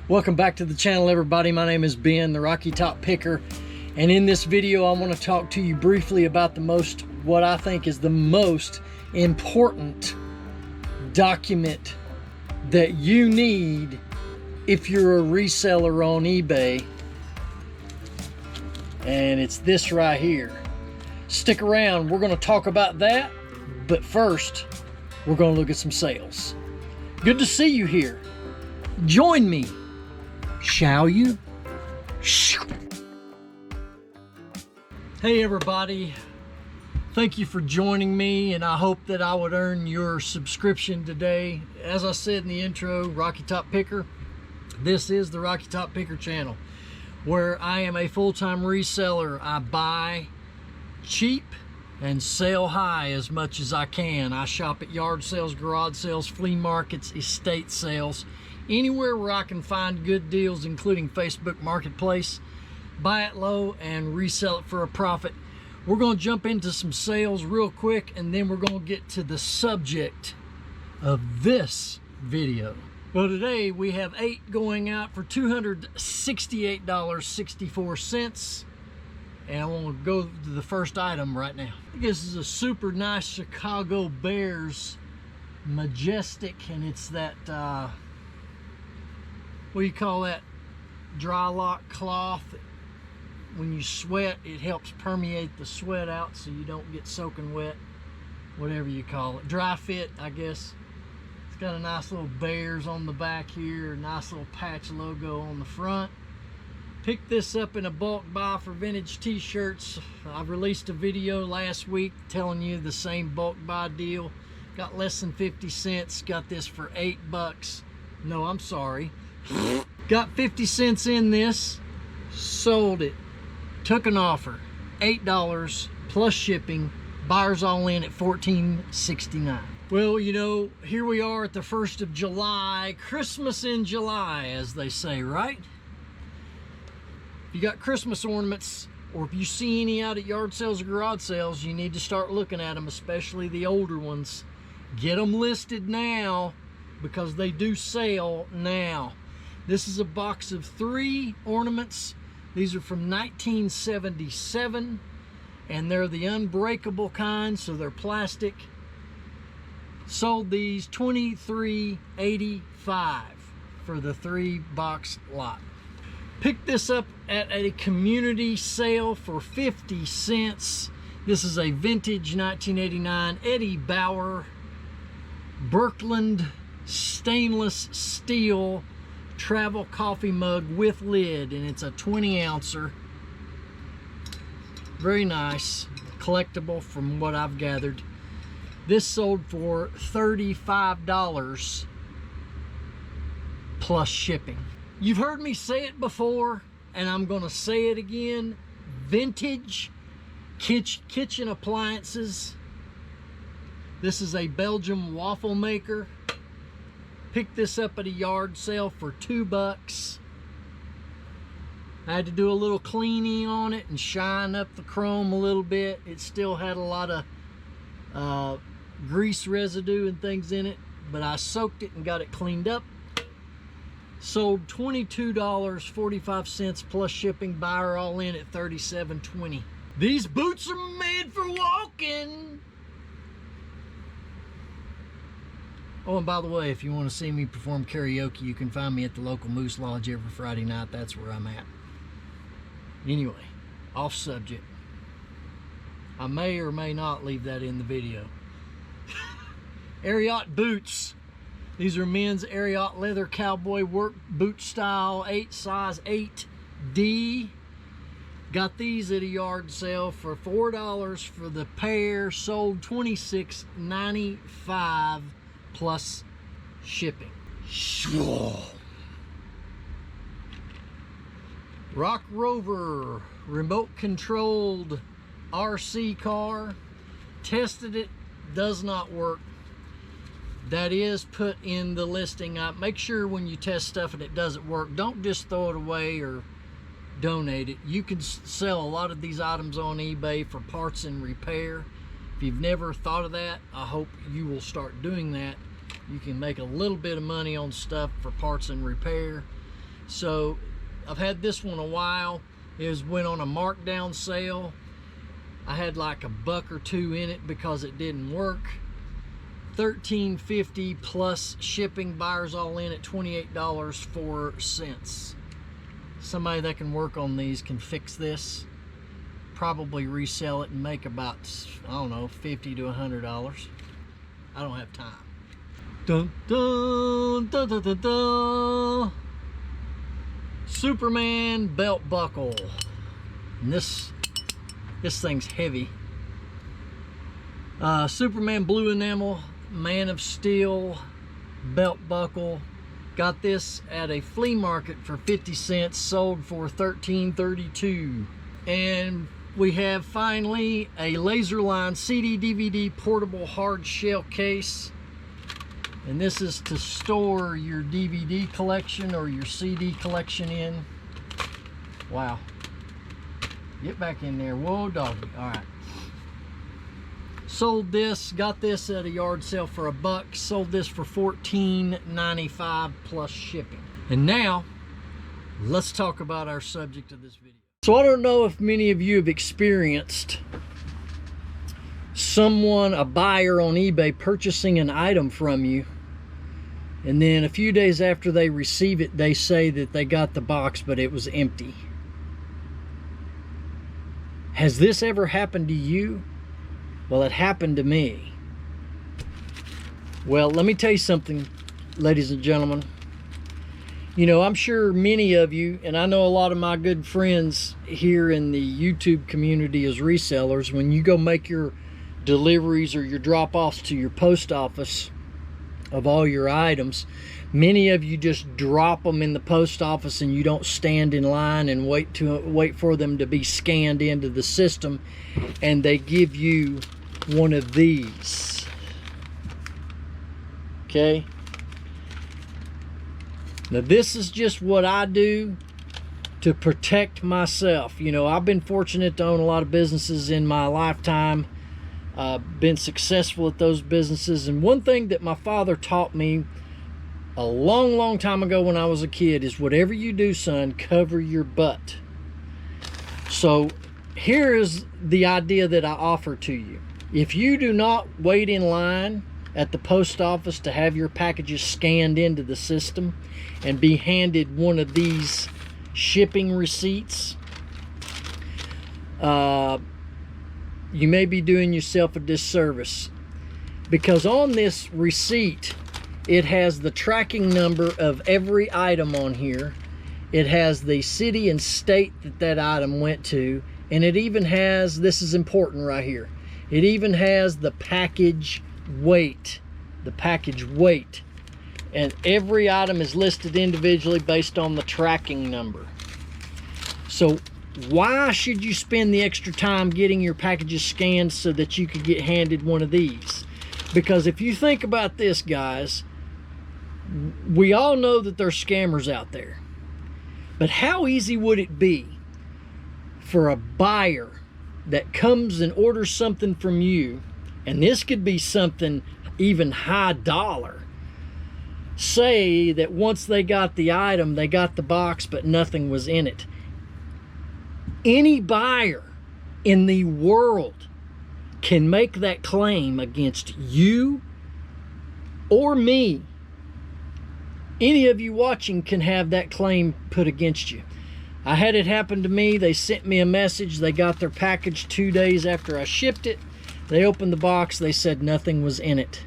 Welcome back to the channel, everybody. My name is Ben, the Rocky Top Picker, and in this video I want to talk to you briefly about what I think is the most important document that you need if you're a reseller on eBay, and it's this right here. Stick around, we're going to talk about that, but first we're going to look at some sales. Good to see you here. Join me, shall you? Hey everybody, thank you for joining me, and I hope that I would earn your subscription today. As I said in the intro, Rocky Top Picker, this is the Rocky Top Picker channel, where I am a full-time reseller. I buy cheap and sell high as much as I can. I shop at yard sales, garage sales, flea markets, estate sales, anywhere where I can find good deals, including Facebook Marketplace. Buy it low and resell it for a profit. We're going to jump into some sales real quick, and then we're going to get to the subject of this video. Well, today we have 8 going out for $268.64. And I want to go to the first item right now. I think this is a super nice Chicago Bears Majestic, and it's that, what do you call that? Dry lock cloth. When you sweat, it helps permeate the sweat out so you don't get soaking wet. Whatever you call it. Dry fit, I guess. It's got a nice little Bears on the back here, a nice little patch logo on the front. Picked this up in a bulk buy for vintage t-shirts. I released a video last week telling you the same bulk buy deal. Got less than 50 cents. Got this for $8. No, I'm sorry. Got 50 cents in this. Sold it. Took an offer. $8 plus shipping. Buyers all in at $14.69. Well, you know, here we are at the 1st of July. Christmas in July, as they say, right? If you got Christmas ornaments, or if you see any out at yard sales or garage sales, you need to start looking at them, especially the older ones. Get them listed now, because they do sell now. This is a box of 3 ornaments. These are from 1977, and they're the unbreakable kind, so they're plastic. Sold these $23.85 for the 3-box lot. Picked this up at a community sale for 50 cents. This is a vintage 1989 Eddie Bauer Birkeland stainless steel travel coffee mug with lid, and it's a 20-ouncer. Very nice, collectible from what I've gathered. This sold for $35 plus shipping. You've heard me say it before, and I'm going to say it again. Vintage kitchen appliances. This is a Belgium waffle maker. Picked this up at a yard sale for $2. I had to do a little cleaning on it and shine up the chrome a little bit. It still had a lot of grease residue and things in it, but I soaked it and got it cleaned up. Sold $22.45 plus shipping. Buyer all in at $37.20. These boots are made for walking. Oh, and by the way, if you want to see me perform karaoke, you can find me at the local Moose Lodge every Friday night. That's where I'm at. Anyway, off subject. I may or may not leave that in the video. Ariat boots. These are men's Ariat leather cowboy work boot style, size 8D. Got these at a yard sale for $4 for the pair. Sold $26.95 plus shipping. Rock Rover remote controlled RC car. Tested it, does not work. That is put in the listing. Make sure when you test stuff and it doesn't work, don't just throw it away or donate it. You can sell a lot of these items on eBay for parts and repair. If you've never thought of that, I hope you will start doing that. You can make a little bit of money on stuff for parts and repair. So I've had this one a while. It went on a markdown sale. I had like $1 or $2 in it because it didn't work. $13.50 plus shipping, buyers all in at $28.04. Somebody that can work on these can fix this, probably resell it and make about, I don't know, $50 to $100. I don't have time. Dun, dun, dun, dun, dun, dun. Superman belt buckle. And this thing's heavy. Superman blue enamel, Man of Steel belt buckle. Got this at a flea market for 50 cents, sold for $13.32. And we have finally a Laserline CD DVD portable hard shell case. And this is to store your DVD collection or your CD collection in. Wow. Get back in there. Whoa, doggy. All right. Sold this, got this at a yard sale for $1. Sold this for $14.95 plus shipping. And now, let's talk about our subject of this video. So I don't know if many of you have experienced a buyer on eBay purchasing an item from you, and then a few days after they receive it, they say that they got the box, but it was empty. Has this ever happened to you? Well, it happened to me. Well, let me tell you something, ladies and gentlemen. You know, I'm sure many of you, and I know a lot of my good friends here in the YouTube community as resellers, when you go make your deliveries or your drop-offs to your post office of all your items, many of you just drop them in the post office and you don't stand in line and wait for them to be scanned into the system, and they give you one of these. Okay, now this is just what I do to protect myself. You know, I've been fortunate to own a lot of businesses in my lifetime, been successful at those businesses, and one thing that my father taught me a long time ago when I was a kid is, whatever you do, son, cover your butt. So here is the idea that I offer to you. If you do not wait in line at the post office to have your packages scanned into the system and be handed one of these shipping receipts, you may be doing yourself a disservice, because on this receipt it has the tracking number of every item on here. It has the city and state that item went to, and it even has, this is important right here, it even has the package weight. And every item is listed individually based on the tracking number. So why should you spend the extra time getting your packages scanned so that you could get handed one of these? Because if you think about this, guys, we all know that there's scammers out there. But how easy would it be for a buyer that comes and orders something from you, and this could be something even high dollar, say that once they got the item, they got the box, but nothing was in it. Any buyer in the world can make that claim against you or me. Any of you watching can have that claim put against you. I had it happen to me. They sent me a message. They got their package 2 days after I shipped it. They opened the box. They said nothing was in it.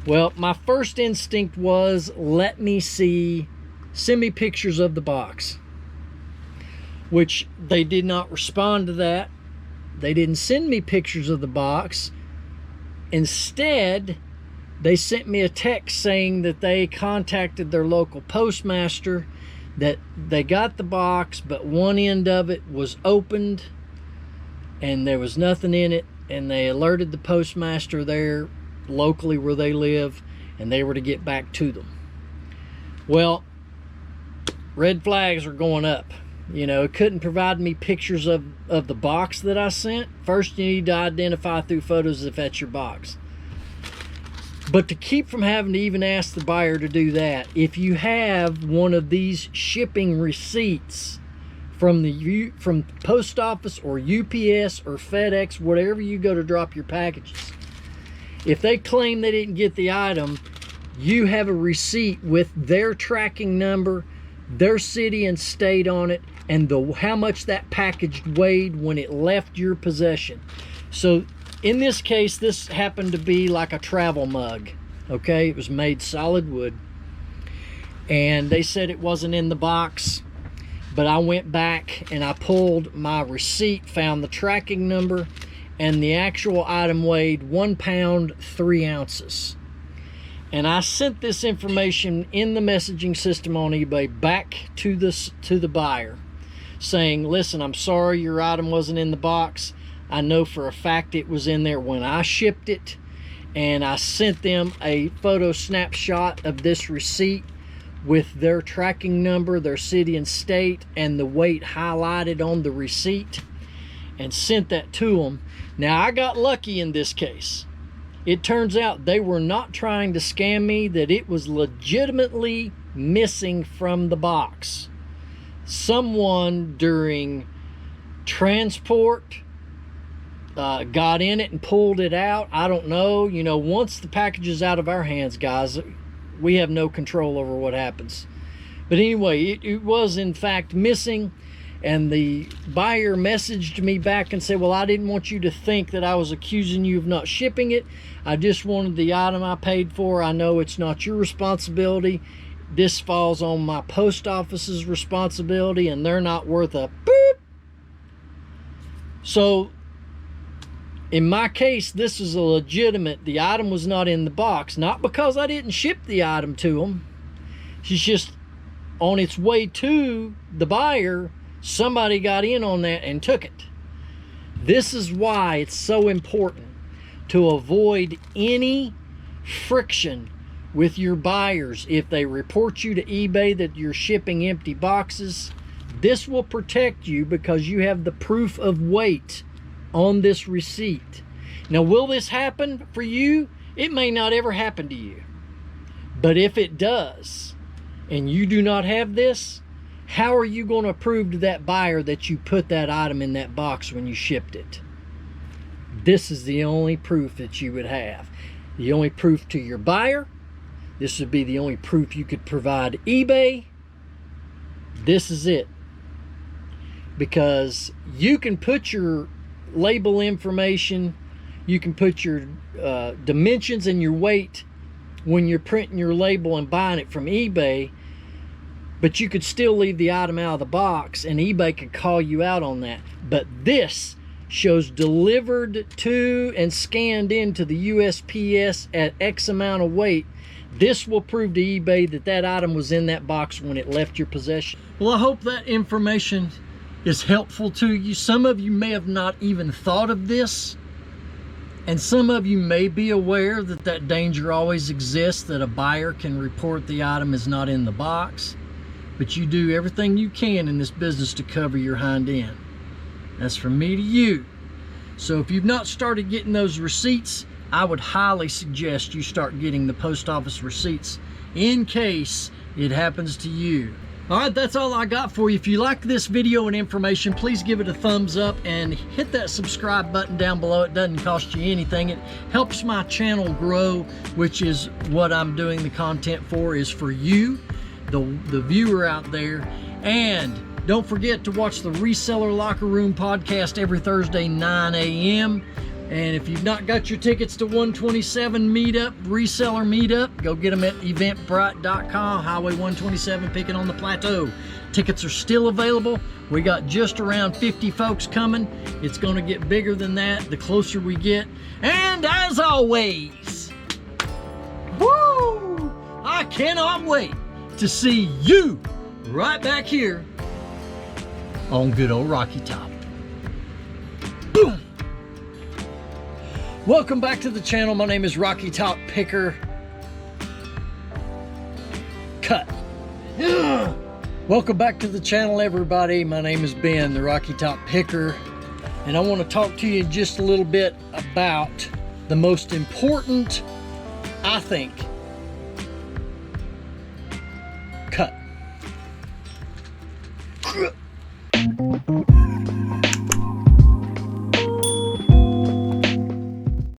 Well, my first instinct was, let me see, send me pictures of the box. Which they did not respond to that. They didn't send me pictures of the box. Instead, they sent me a text saying that they contacted their local postmaster, that they got the box, but one end of it was opened and there was nothing in it, and they alerted the postmaster there locally where they live, and they were to get back to them. Well, red flags are going up. You know, it couldn't provide me pictures of the box that I sent. First, you need to identify through photos if that's your box. But to keep from having to even ask the buyer to do that, if you have one of these shipping receipts from the post office or UPS or FedEx, whatever you go to drop your packages, if they claim they didn't get the item, you have a receipt with their tracking number, their city and state on it, and how much that package weighed when it left your possession. So in this case, this happened to be like a travel mug. Okay, it was made solid wood, and they said it wasn't in the box. But I went back and I pulled my receipt, found the tracking number, and the actual item weighed 1 pound 3 ounces. And I sent this information in the messaging system on eBay back to the buyer, saying, listen, I'm sorry your item wasn't in the box. I know for a fact it was in there when I shipped it. And I sent them a photo snapshot of this receipt with their tracking number, their city and state, and the weight highlighted on the receipt, and sent that to them. Now, I got lucky in this case. It turns out they were not trying to scam me, that it was legitimately missing from the box. Someone during transport got in it and pulled it out. I don't know. You know, once the package is out of our hands, guys, we have no control over what happens. But anyway, it was in fact missing, and the buyer messaged me back and said, well, I didn't want you to think that I was accusing you of not shipping it. I just wanted the item I paid for. I know it's not your responsibility. This falls on my post office's responsibility, and they're not worth a boop. So in my case, this is a legitimate, the item was not in the box, not because I didn't ship the item to them. She's just on its way to the buyer, somebody got in on that and took it. This is why it's so important to avoid any friction with your buyers. If they report you to eBay that you're shipping empty boxes, this will protect you because you have the proof of weight on this receipt. Now, will this happen for you? It may not ever happen to you. But if it does, and you do not have this, how are you going to prove to that buyer that you put that item in that box when you shipped it? This is the only proof that you would have. The only proof to your buyer. This would be the only proof you could provide eBay. This is it. Because you can put your label information, you can put your dimensions and your weight when you're printing your label and buying it from eBay, but you could still leave the item out of the box and eBay could call you out on that. But this shows delivered to and scanned into the USPS at X amount of weight. This will prove to eBay that that item was in that box when it left your possession. Well, I hope that information is helpful to you. Some of you may have not even thought of this, and some of you may be aware that that danger always exists, that a buyer can report the item is not in the box, but you do everything you can in this business to cover your hind end. That's from me to you. So if you've not started getting those receipts, I would highly suggest you start getting the post office receipts in case it happens to you. All right, that's all I got for you. If you like this video and information, please give it a thumbs up and hit that subscribe button down below. It doesn't cost you anything. It helps my channel grow, which is what I'm doing the content for, is for you, the viewer out there. And don't forget to watch the Reseller Locker Room podcast every Thursday, 9 a.m. And if you've not got your tickets to 127 meetup, reseller meetup, go get them at eventbrite.com, Highway 127, Picking on the Plateau. Tickets are still available. We got just around 50 folks coming. It's going to get bigger than that the closer we get. And as always, woo! I cannot wait to see you right back here on good old Rocky Top. Boom! Welcome back to the channel. My name is Rocky Top Picker. Cut. Welcome back to the channel, everybody. My name is Ben, the Rocky Top Picker, and I want to talk to you just a little bit about the most important I think. Cut.